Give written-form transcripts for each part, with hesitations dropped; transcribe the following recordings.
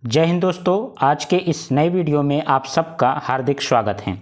जय हिंद दोस्तों, आज के इस नए वीडियो में आप सबका हार्दिक स्वागत है।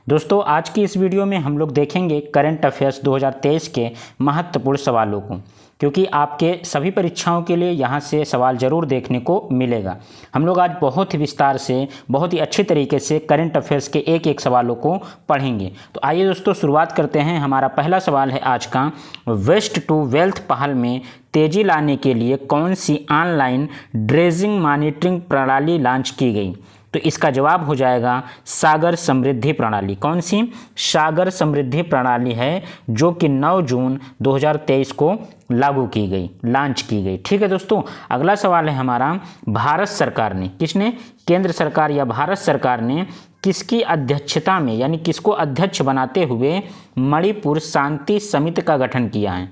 दोस्तों, आज की इस वीडियो में हम लोग देखेंगे करंट अफेयर्स 2023 के महत्वपूर्ण सवालों को, क्योंकि आपके सभी परीक्षाओं के लिए यहाँ से सवाल ज़रूर देखने को मिलेगा। हम लोग आज बहुत ही विस्तार से, बहुत ही अच्छी तरीके से करंट अफेयर्स के एक एक सवालों को पढ़ेंगे। तो आइए दोस्तों शुरुआत करते हैं। हमारा पहला सवाल है आज का, वेस्ट टू वेल्थ पहल में तेज़ी लाने के लिए कौन सी ऑनलाइन ड्रेजिंग मॉनिटरिंग प्रणाली लॉन्च की गई? तो इसका जवाब हो जाएगा सागर समृद्धि प्रणाली। कौन सी? सागर समृद्धि प्रणाली है, जो कि 9 जून 2023 को लागू की गई, लॉन्च की गई। ठीक है दोस्तों, अगला सवाल है हमारा, भारत सरकार ने, किसने? केंद्र सरकार या भारत सरकार ने किसकी अध्यक्षता में, यानी किसको अध्यक्ष बनाते हुए मणिपुर शांति समिति का गठन किया है?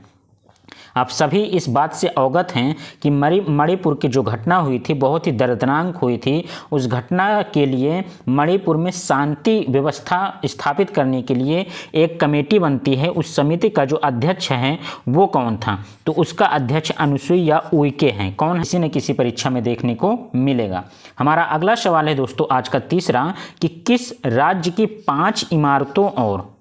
आप सभी इस बात से अवगत हैं कि मणिपुर की जो घटना हुई थी बहुत ही दर्दनाक हुई थी। उस घटना के लिए मणिपुर में शांति व्यवस्था स्थापित करने के लिए एक कमेटी बनती है। उस समिति का जो अध्यक्ष है वो कौन था? तो उसका अध्यक्ष अनुसुईया उइके हैं। कौन है? किसी न किसी परीक्षा में देखने को मिलेगा। हमारा अगला सवाल है दोस्तों आज का तीसरा, कि किस राज्य की 5 इमारतों और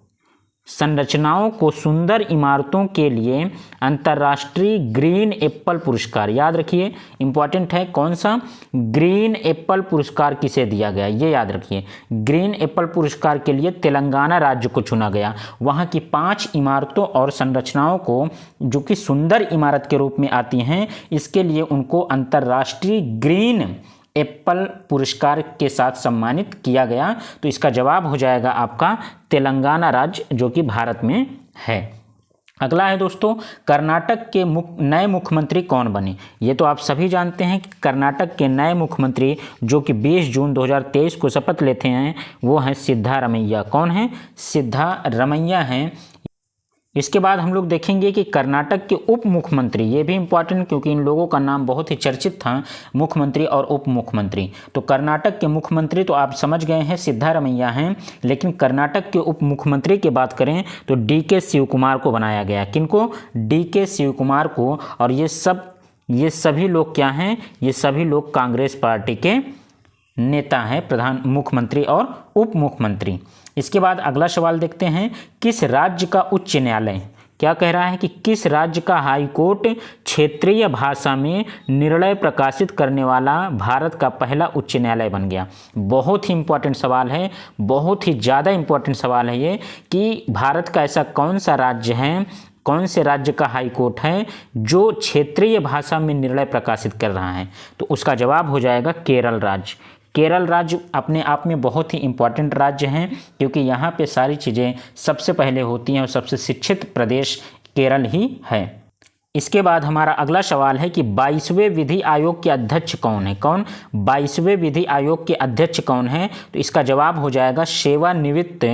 संरचनाओं को सुंदर इमारतों के लिए अंतर्राष्ट्रीय ग्रीन एप्पल पुरस्कार, याद रखिए इंपॉर्टेंट है, कौन सा? ग्रीन एप्पल पुरस्कार किसे दिया गया, ये याद रखिए। ग्रीन एप्पल पुरस्कार के लिए तेलंगाना राज्य को चुना गया। वहाँ की 5 इमारतों और संरचनाओं को, जो कि सुंदर इमारत के रूप में आती हैं, इसके लिए उनको अंतर्राष्ट्रीय ग्रीन एप्पल पुरस्कार के साथ सम्मानित किया गया। तो इसका जवाब हो जाएगा आपका तेलंगाना राज्य, जो कि भारत में है। अगला है दोस्तों, कर्नाटक के नए मुख्यमंत्री कौन बने? ये तो आप सभी जानते हैं कि कर्नाटक के नए मुख्यमंत्री जो कि 20 जून 2023 को शपथ लेते हैं वो हैं सिद्धारमैया। कौन है? सिद्धारमैया हैं। इसके बाद हम लोग देखेंगे कि कर्नाटक के उप मुख्यमंत्री, ये भी इम्पॉर्टेंट क्योंकि इन लोगों का नाम बहुत ही चर्चित था, मुख्यमंत्री और उप मुख्यमंत्री। तो कर्नाटक के मुख्यमंत्री तो आप समझ गए हैं सिद्धारमैया हैं, लेकिन कर्नाटक के उप मुख्यमंत्री की बात करें तो DK शिव कुमार को बनाया गया। किनको? DK शिव कुमार को। और ये सभी लोग क्या हैं? ये सभी लोग कांग्रेस पार्टी के नेता हैं, प्रधान मुख्यमंत्री और उप मुख्यमंत्री। इसके बाद अगला सवाल देखते हैं, किस राज्य का उच्च न्यायालय, क्या कह रहा है कि किस राज्य का हाई कोर्ट क्षेत्रीय भाषा में निर्णय प्रकाशित करने वाला भारत का पहला उच्च न्यायालय बन गया? बहुत ही इंपॉर्टेंट सवाल है, बहुत ही ज़्यादा इंपॉर्टेंट सवाल है ये, कि भारत का ऐसा कौन सा राज्य है, कौन से राज्य का हाई कोर्ट है जो क्षेत्रीय भाषा में निर्णय प्रकाशित कर रहा है? तो उसका जवाब हो जाएगा केरल राज्य। केरल राज्य अपने आप में बहुत ही इम्पॉर्टेंट राज्य हैं, क्योंकि यहाँ पे सारी चीज़ें सबसे पहले होती हैं और सबसे शिक्षित प्रदेश केरल ही है। इसके बाद हमारा अगला सवाल है कि 22वें विधि आयोग के अध्यक्ष कौन है? कौन? 22वें विधि आयोग के अध्यक्ष कौन है? तो इसका जवाब हो जाएगा सेवानिवृत्त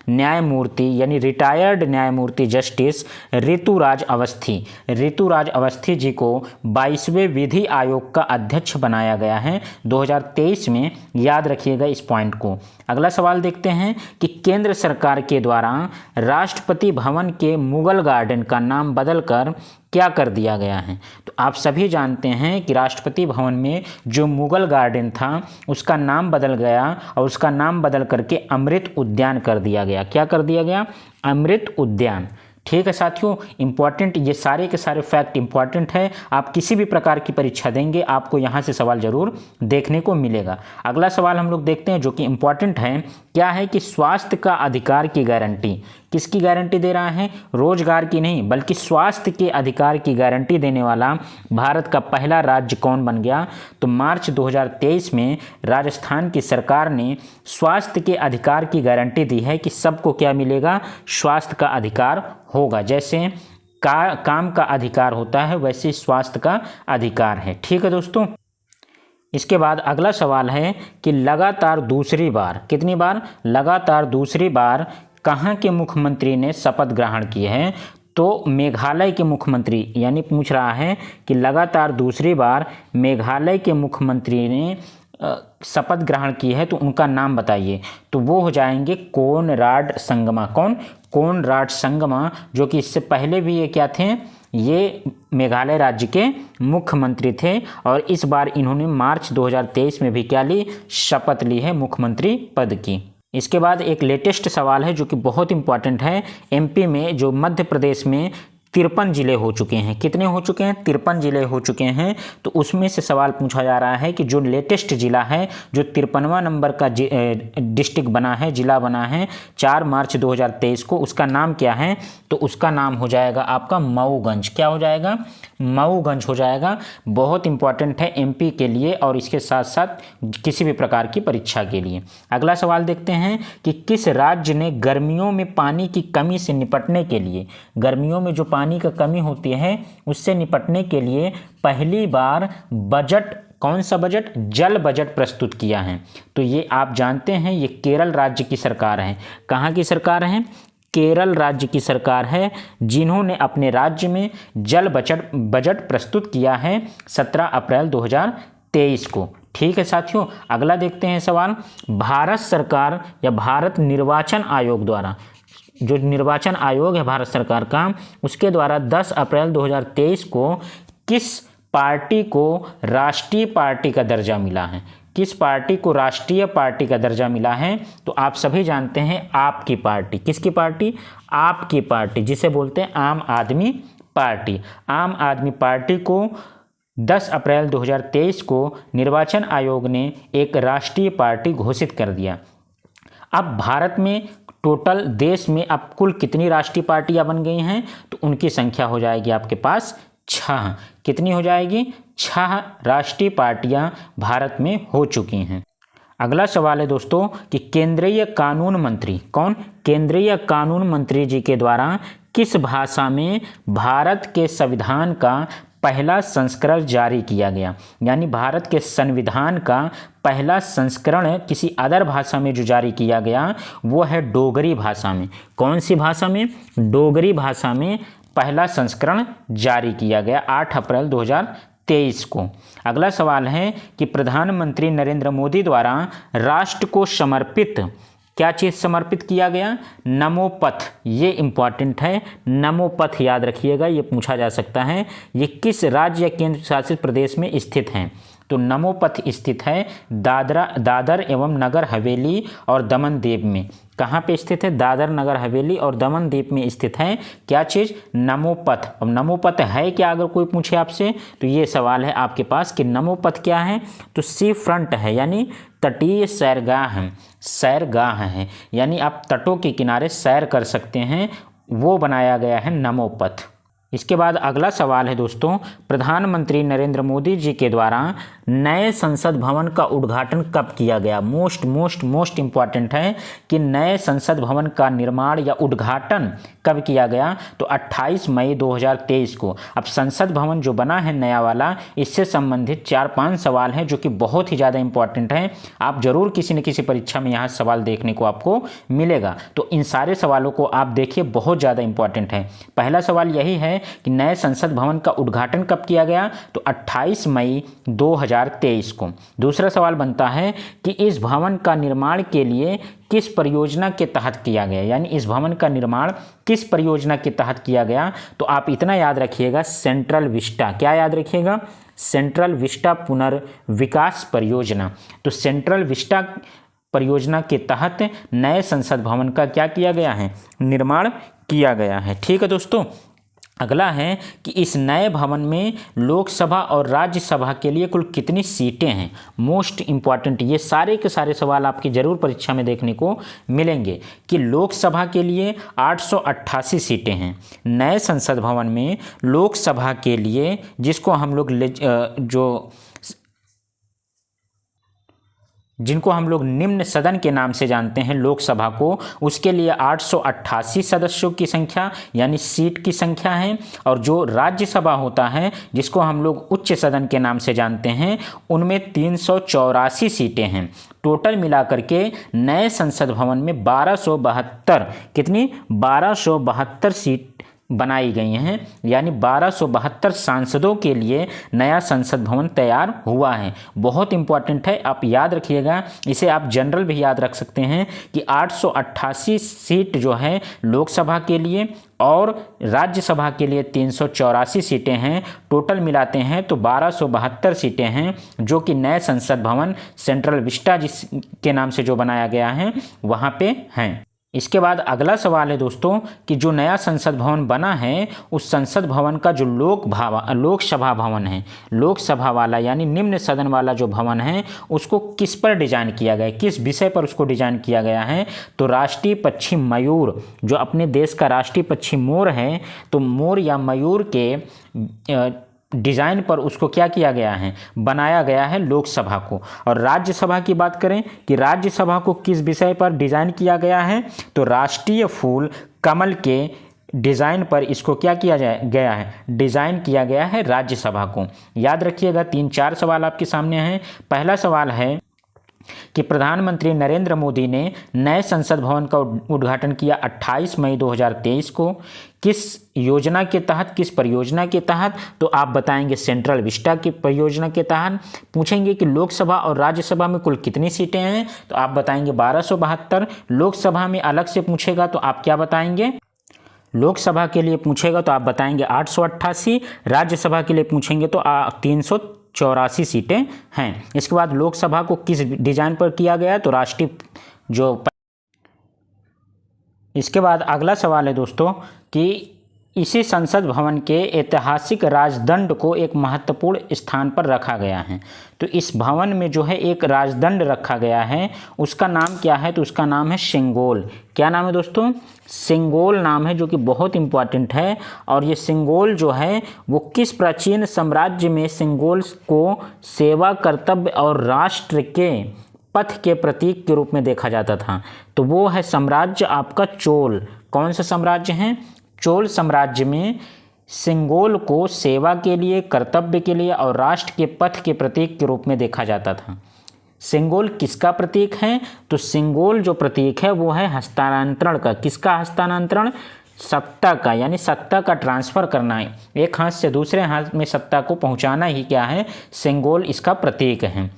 न्यायमूर्ति, यानी रिटायर्ड न्यायमूर्ति जस्टिस ऋतुराज अवस्थी। ऋतुराज अवस्थी जी को 22वें विधि आयोग का अध्यक्ष बनाया गया है 2023 में, याद रखिएगा इस पॉइंट को। अगला सवाल देखते हैं कि केंद्र सरकार के द्वारा राष्ट्रपति भवन के मुगल गार्डन का नाम बदलकर क्या कर दिया गया है? तो आप सभी जानते हैं कि राष्ट्रपति भवन में जो मुगल गार्डन था उसका नाम बदल गया और उसका नाम बदल करके अमृत उद्यान कर दिया गया। क्या कर दिया गया? अमृत उद्यान। ठीक है साथियों, इंपॉर्टेंट, ये सारे के सारे फैक्ट इंपॉर्टेंट है। आप किसी भी प्रकार की परीक्षा देंगे आपको यहाँ से सवाल जरूर देखने को मिलेगा। अगला सवाल हम लोग देखते हैं जो कि इंपॉर्टेंट है। क्या है कि स्वास्थ्य का अधिकार की गारंटी, किसकी गारंटी दे रहा है? रोजगार की नहीं, बल्कि स्वास्थ्य के अधिकार की गारंटी देने वाला भारत का पहला राज्य कौन बन गया? तो मार्च 2023 में राजस्थान की सरकार ने स्वास्थ्य के अधिकार की गारंटी दी है कि सबको क्या मिलेगा? स्वास्थ्य का अधिकार होगा। जैसे काम का अधिकार होता है वैसे स्वास्थ्य का अधिकार है। ठीक है दोस्तों। इसके बाद अगला सवाल है कि लगातार दूसरी बार, कितनी बार? लगातार दूसरी बार कहाँ के मुख्यमंत्री ने शपथ ग्रहण की है? तो मेघालय के मुख्यमंत्री, यानी पूछ रहा है कि लगातार दूसरी बार मेघालय के मुख्यमंत्री ने शपथ ग्रहण की है तो उनका नाम बताइए। तो वो हो जाएंगे कोनराड संगमा। कौन? कोनराड संगमा, जो कि इससे पहले भी ये क्या थे? ये मेघालय राज्य के मुख्यमंत्री थे और इस बार इन्होंने मार्च 2023 में भी क्या ली, शपथ ली है मुख्यमंत्री पद की। इसके बाद एक लेटेस्ट सवाल है जो कि बहुत इंपॉर्टेंट है। एमपी में जो मध्य प्रदेश में 53 जिले हो चुके हैं, कितने हो चुके हैं, 53 जिले हो चुके हैं। तो उसमें से सवाल पूछा जा रहा है कि जो लेटेस्ट जिला है, जो 53वां नंबर का डिस्ट्रिक्ट बना है, जिला बना है 4 मार्च 2023 को, उसका नाम क्या है? तो उसका नाम हो जाएगा आपका मऊगंज। क्या हो जाएगा? मऊगंज हो जाएगा। बहुत इंपॉर्टेंट है एमपी के लिए और इसके साथ साथ किसी भी प्रकार की परीक्षा के लिए। अगला सवाल देखते हैं कि किस राज्य ने गर्मियों में पानी की कमी से निपटने के लिए, गर्मियों में जो पानी का कमी होती है उससे निपटने के लिए पहली बार बजट, कौन सा बजट? जल बजट प्रस्तुत किया है। तो ये आप जानते हैं ये केरल राज्य की सरकार है। कहाँ की सरकार है? केरल राज्य की सरकार है, जिन्होंने अपने राज्य में जल बजट प्रस्तुत किया है 17 अप्रैल 2023 को। ठीक है साथियों, अगला देखते हैं सवाल। भारत सरकार या भारत निर्वाचन आयोग द्वारा, जो निर्वाचन आयोग है भारत सरकार का, उसके द्वारा 10 अप्रैल 2023 को किस पार्टी को राष्ट्रीय पार्टी का दर्जा मिला है? किस पार्टी को राष्ट्रीय पार्टी का दर्जा मिला है? तो आप सभी जानते हैं आपकी पार्टी। किसकी पार्टी? आपकी पार्टी, जिसे बोलते हैं आम आदमी पार्टी। आम आदमी पार्टी को 10 अप्रैल 2023 को निर्वाचन आयोग ने एक राष्ट्रीय पार्टी घोषित कर दिया। अब भारत में टोटल देश में अब कुल कितनी राष्ट्रीय पार्टियां बन गई हैं? तो उनकी संख्या हो जाएगी आपके पास 6। कितनी हो जाएगी? 6 राष्ट्रीय पार्टियां भारत में हो चुकी हैं। अगला सवाल है दोस्तों कि केंद्रीय कानून मंत्री, कौन? केंद्रीय कानून मंत्री जी के द्वारा किस भाषा में भारत के संविधान का पहला संस्करण जारी किया गया? यानी भारत के संविधान का पहला संस्करण किसी अदर भाषा में जो जारी किया गया वो है डोगरी भाषा में। कौन सी भाषा में? डोगरी भाषा में पहला संस्करण जारी किया गया 8 अप्रैल 2023 को। अगला सवाल है कि प्रधानमंत्री नरेंद्र मोदी द्वारा राष्ट्र को समर्पित क्या चीज़ समर्पित किया गया? नमो पथ। ये इंपॉर्टेंट है, नमो पथ याद रखिएगा, ये पूछा जा सकता है। ये किस राज्य या केंद्र शासित प्रदेश में स्थित है? तो नमो पथ स्थित है दादर एवं नगर हवेली और दमन दीव में। कहाँ पे स्थित है? दादर नगर हवेली और दमन द्वीप में स्थित है क्या चीज़? नमो पथ। अब नमो पथ है क्या, अगर कोई पूछे आपसे तो ये सवाल है आपके पास कि नमो पथ क्या है? तो सी फ्रंट है, यानी तटीय सैरगाह है, यानी आप तटों के किनारे सैर कर सकते हैं, वो बनाया गया है नमो पथ। इसके बाद अगला सवाल है दोस्तों, प्रधानमंत्री नरेंद्र मोदी जी के द्वारा नए संसद भवन का उद्घाटन कब किया गया? मोस्ट इंपॉर्टेंट है कि नए संसद भवन का निर्माण या उद्घाटन कब किया गया? तो 28 मई 2023 को। अब संसद भवन जो बना है नया वाला, इससे संबंधित 4-5 सवाल हैं जो कि बहुत ही ज़्यादा इंपॉर्टेंट हैं। आप जरूर किसी न किसी परीक्षा में यहाँ सवाल देखने को आपको मिलेगा, तो इन सारे सवालों को आप देखिए, बहुत ज़्यादा इंपॉर्टेंट है। पहला सवाल यही है कि नए संसद भवन का उद्घाटन कब किया गया? तो 28 मई 2023 को। दूसरा सवाल बनता है कि इस भवन का निर्माण के लिए किस परियोजना के तहत किया गया? यानी इस भवन का निर्माण किस परियोजना के तहत किया गया? तो आप इतना याद रखिएगा, सेंट्रल विस्टा। क्या याद रखिएगा? सेंट्रल विस्टा पुनर्विकास परियोजना। तो सेंट्रल विस्टा परियोजना के तहत नए संसद भवन का क्या किया गया है? निर्माण किया गया है। ठीक है दोस्तों, अगला है कि इस नए भवन में लोकसभा और राज्यसभा के लिए कुल कितनी सीटें हैं? मोस्ट इंपॉर्टेंट, ये सारे के सारे सवाल आपकी जरूर परीक्षा में देखने को मिलेंगे कि लोकसभा के लिए 888 सीटें हैं। नए संसद भवन में लोकसभा के लिए, जिसको हम लोग जिनको हम लोग निम्न सदन के नाम से जानते हैं लोकसभा को, उसके लिए 888 सदस्यों की संख्या यानी सीट की संख्या है। और जो राज्यसभा होता है, जिसको हम लोग उच्च सदन के नाम से जानते हैं, उनमें 384 सीटें हैं। टोटल मिलाकर के नए संसद भवन में 1272 कितनी 1272 सीट बनाई गई हैं, यानी 1272 सांसदों के लिए नया संसद भवन तैयार हुआ है। बहुत इंपॉर्टेंट है, आप याद रखिएगा। इसे आप जनरल भी याद रख सकते हैं कि 888 सीट जो है लोकसभा के लिए, और राज्यसभा के लिए 384 सीटें हैं। टोटल मिलाते हैं तो 1272 सीटें हैं, जो कि नए संसद भवन सेंट्रल विस्टा जिसके नाम से जो बनाया गया है वहाँ पे हैं। इसके बाद अगला सवाल है दोस्तों कि जो नया संसद भवन बना है उस संसद भवन का जो लोकसभा भवन है, लोकसभा वाला यानी निम्न सदन वाला जो भवन है, उसको किस पर डिजाइन किया गया है, किस विषय पर उसको डिजाइन किया गया है? तो राष्ट्रीय पक्षी मयूर, जो अपने देश का राष्ट्रीय पक्षी मोर है, तो मोर या मयूर के डिज़ाइन पर उसको क्या किया गया है, बनाया गया है लोकसभा को। और राज्यसभा की बात करें कि राज्यसभा को किस विषय पर डिज़ाइन किया गया है, तो राष्ट्रीय फूल कमल के डिज़ाइन पर इसको क्या किया गया है, डिज़ाइन किया गया है राज्यसभा को। याद रखिएगा 3-4 सवाल आपके सामने हैं। पहला सवाल है कि प्रधानमंत्री नरेंद्र मोदी ने नए संसद भवन का उद्घाटन किया 28 मई 2023 को। किस योजना के तहत, किस परियोजना के तहत? तो आप बताएंगे सेंट्रल विस्टा की परियोजना के तहत। पूछेंगे कि लोकसभा और राज्यसभा में कुल कितनी सीटें हैं, तो आप बताएंगे 1272। लोकसभा में अलग से पूछेगा तो आप क्या बताएंगे? लोकसभा के लिए पूछेगा तो आप बताएंगे 888, राज्यसभा के लिए पूछेंगे तो 384 सीटें हैं। इसके बाद लोकसभा को किस डिजाइन पर किया गया, तो राष्ट्रीय जो। इसके बाद अगला सवाल है दोस्तों कि इसी संसद भवन के ऐतिहासिक राजदंड को एक महत्वपूर्ण स्थान पर रखा गया है। तो इस भवन में जो है एक राजदंड रखा गया है, उसका नाम क्या है? तो उसका नाम है सिंगोल। क्या नाम है दोस्तों? सिंगोल नाम है, जो कि बहुत इंपॉर्टेंट है। और ये सिंगोल जो है वो किस प्राचीन साम्राज्य में सिंगोल को सेवा, कर्तव्य और राष्ट्र के पथ के प्रतीक के रूप में देखा जाता था? तो वो है साम्राज्य आपका चोल। कौन सा साम्राज्य है? चोल साम्राज्य में सिंगोल को सेवा के लिए, कर्तव्य के लिए और राष्ट्र के पथ के प्रतीक के रूप में देखा जाता था। सिंगोल किसका प्रतीक है? तो सिंगोल जो प्रतीक है वो है हस्तांतरण का। किसका हस्तांतरण? सत्ता का, यानी सत्ता का ट्रांसफर करना है, एक हाथ से दूसरे हाथ में सत्ता को पहुंचाना ही क्या है, सिंगोल इसका प्रतीक है।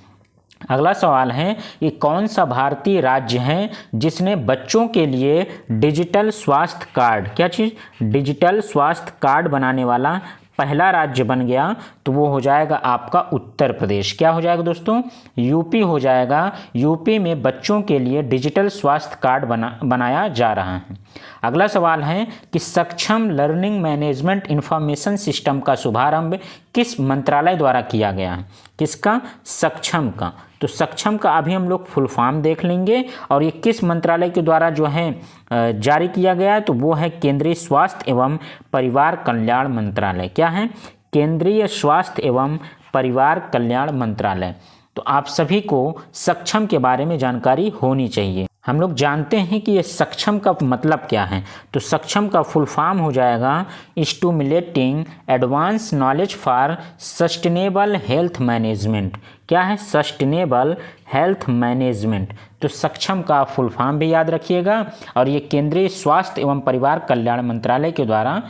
अगला सवाल है कि कौन सा भारतीय राज्य है जिसने बच्चों के लिए डिजिटल स्वास्थ्य कार्ड, क्या चीज़, डिजिटल स्वास्थ्य कार्ड बनाने वाला पहला राज्य बन गया? तो वो हो जाएगा आपका उत्तर प्रदेश। क्या हो जाएगा दोस्तों? यूपी हो जाएगा। यूपी में बच्चों के लिए डिजिटल स्वास्थ्य कार्ड बनाया जा रहा है। अगला सवाल है कि सक्षम लर्निंग मैनेजमेंट इंफॉर्मेशन सिस्टम का शुभारंभ किस मंत्रालय द्वारा किया गया है? किसका? सक्षम का। तो सक्षम का अभी हम लोग फुल फॉर्म देख लेंगे। और ये किस मंत्रालय के द्वारा जो है जारी किया गया है? तो वो है केंद्रीय स्वास्थ्य एवं परिवार कल्याण मंत्रालय। क्या है? केंद्रीय स्वास्थ्य एवं परिवार कल्याण मंत्रालय। तो आप सभी को सक्षम के बारे में जानकारी होनी चाहिए। हम लोग जानते हैं कि ये सक्षम का मतलब क्या है। तो सक्षम का फुल फॉर्म हो जाएगा stimulating advance knowledge for sustainable health management. क्या है? Sustainable health management. तो सक्षम का फुल फॉर्म भी याद रखिएगा। और ये केंद्रीय स्वास्थ्य एवं परिवार कल्याण मंत्रालय के द्वारा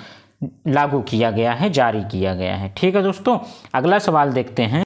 लागू किया गया है, जारी किया गया है। ठीक है दोस्तों, अगला सवाल देखते हैं।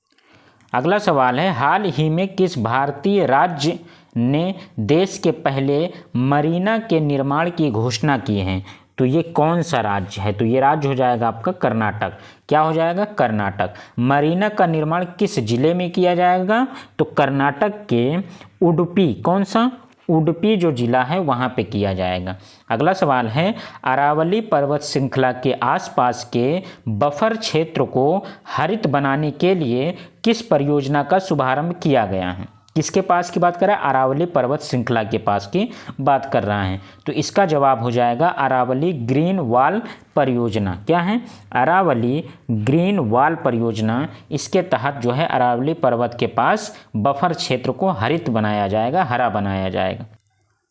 अगला सवाल है, हाल ही में किस भारतीय राज्य ने देश के पहले मरीना के निर्माण की घोषणा की है? तो ये कौन सा राज्य है? तो ये राज्य हो जाएगा आपका कर्नाटक। क्या हो जाएगा? कर्नाटक। मरीना का निर्माण किस जिले में किया जाएगा? तो कर्नाटक के उडुपी, कौन सा? उडुपी जो जिला है वहाँ पे किया जाएगा। अगला सवाल है, अरावली पर्वत श्रृंखला के आसपास के बफर क्षेत्र को हरित बनाने के लिए किस परियोजना का शुभारंभ किया गया है? किसके पास की बात कर रहा है? अरावली पर्वत श्रृंखला के पास की बात कर रहा है। तो इसका जवाब हो जाएगा अरावली ग्रीन वॉल परियोजना। क्या है? अरावली ग्रीन वॉल परियोजना। इसके तहत जो है अरावली पर्वत के पास बफर क्षेत्र को हरित बनाया जाएगा, हरा बनाया जाएगा।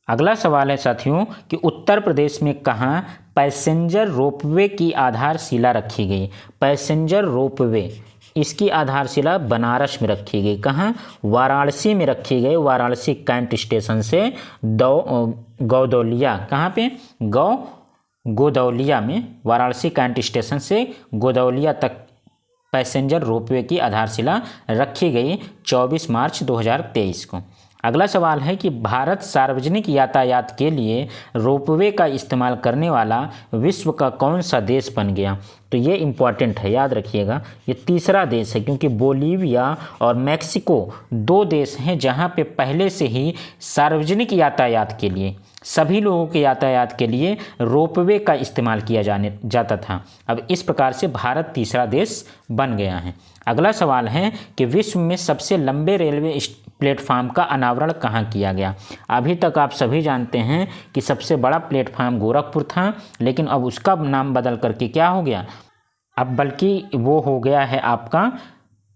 अगला सवाल है साथियों कि उत्तर प्रदेश में कहाँ पैसेंजर रोपवे की आधारशिला रखी गई? पैसेंजर रोपवे, इसकी आधारशिला बनारस में रखी गई। कहाँ? वाराणसी में रखी गई। वाराणसी कैंट स्टेशन से गौदौलिया, कहाँ पे? गोदौलिया में, वाराणसी कैंट स्टेशन से गोदौलिया तक पैसेंजर रोपवे की आधारशिला रखी गई 24 मार्च 2023 को। अगला सवाल है कि भारत सार्वजनिक यातायात के लिए रोपवे का इस्तेमाल करने वाला विश्व का कौन सा देश बन गया। तो ये इम्पॉर्टेंट है, याद रखिएगा। ये तीसरा देश है, क्योंकि बोलीविया और मैक्सिको दो देश हैं जहाँ पे पहले से ही सार्वजनिक यातायात के लिए, सभी लोगों के यातायात के लिए रोपवे का इस्तेमाल किया जाता था। अब इस प्रकार से भारत तीसरा देश बन गया है। अगला सवाल है कि विश्व में सबसे लंबे रेलवे प्लेटफार्म का अनावरण कहाँ किया गया। अभी तक आप सभी जानते हैं कि सबसे बड़ा प्लेटफार्म गोरखपुर था, लेकिन अब उसका नाम बदल करके क्या हो गया, अब बल्कि वो हो गया है आपका,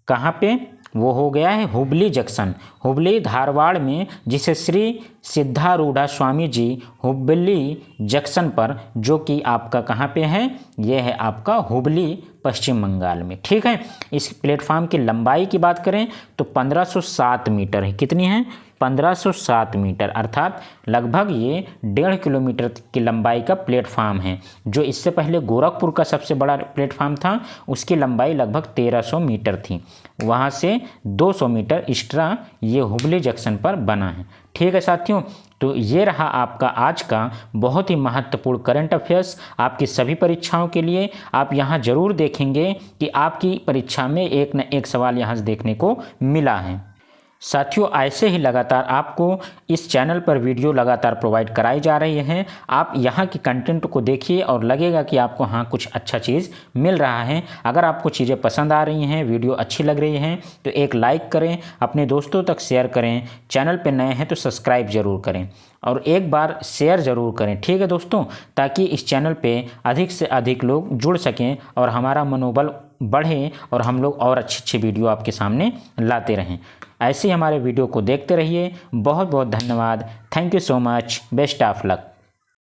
कहाँ पे, वो हो गया है हुबली जंक्शन, हुबली धारवाड़ में, जिसे श्री सिद्धारूढ़ा स्वामी जी हुबली जंक्शन पर, जो कि आपका कहाँ पे है, ये है आपका हुबली पश्चिम बंगाल में। ठीक है। इस प्लेटफार्म की लंबाई की बात करें तो 1507 मीटर है। कितनी है? 1507 मीटर, अर्थात लगभग ये 1.5 किलोमीटर की लंबाई का प्लेटफार्म है। जो इससे पहले गोरखपुर का सबसे बड़ा प्लेटफार्म था, उसकी लंबाई लगभग 1300 मीटर थी। वहाँ से 200 मीटर एक्स्ट्रा ये हुबली जंक्शन पर बना है। ठीक है साथियों, तो ये रहा आपका आज का बहुत ही महत्वपूर्ण करंट अफेयर्स आपकी सभी परीक्षाओं के लिए। आप यहाँ जरूर देखेंगे कि आपकी परीक्षा में एक न एक सवाल यहाँ से देखने को मिला है। साथियों, ऐसे ही लगातार आपको इस चैनल पर वीडियो लगातार प्रोवाइड कराई जा रही है। आप यहाँ की कंटेंट को देखिए और लगेगा कि आपको हाँ कुछ अच्छा चीज़ मिल रहा है। अगर आपको चीज़ें पसंद आ रही हैं, वीडियो अच्छी लग रही हैं, तो एक लाइक करें, अपने दोस्तों तक शेयर करें। चैनल पर नए हैं तो सब्सक्राइब ज़रूर करें और एक बार शेयर ज़रूर करें। ठीक है दोस्तों, ताकि इस चैनल पे अधिक से अधिक लोग जुड़ सकें और हमारा मनोबल बढ़े और हम लोग और अच्छी अच्छी वीडियो आपके सामने लाते रहें। ऐसे ही हमारे वीडियो को देखते रहिए। बहुत बहुत धन्यवाद। Thank you so much. Best of luck.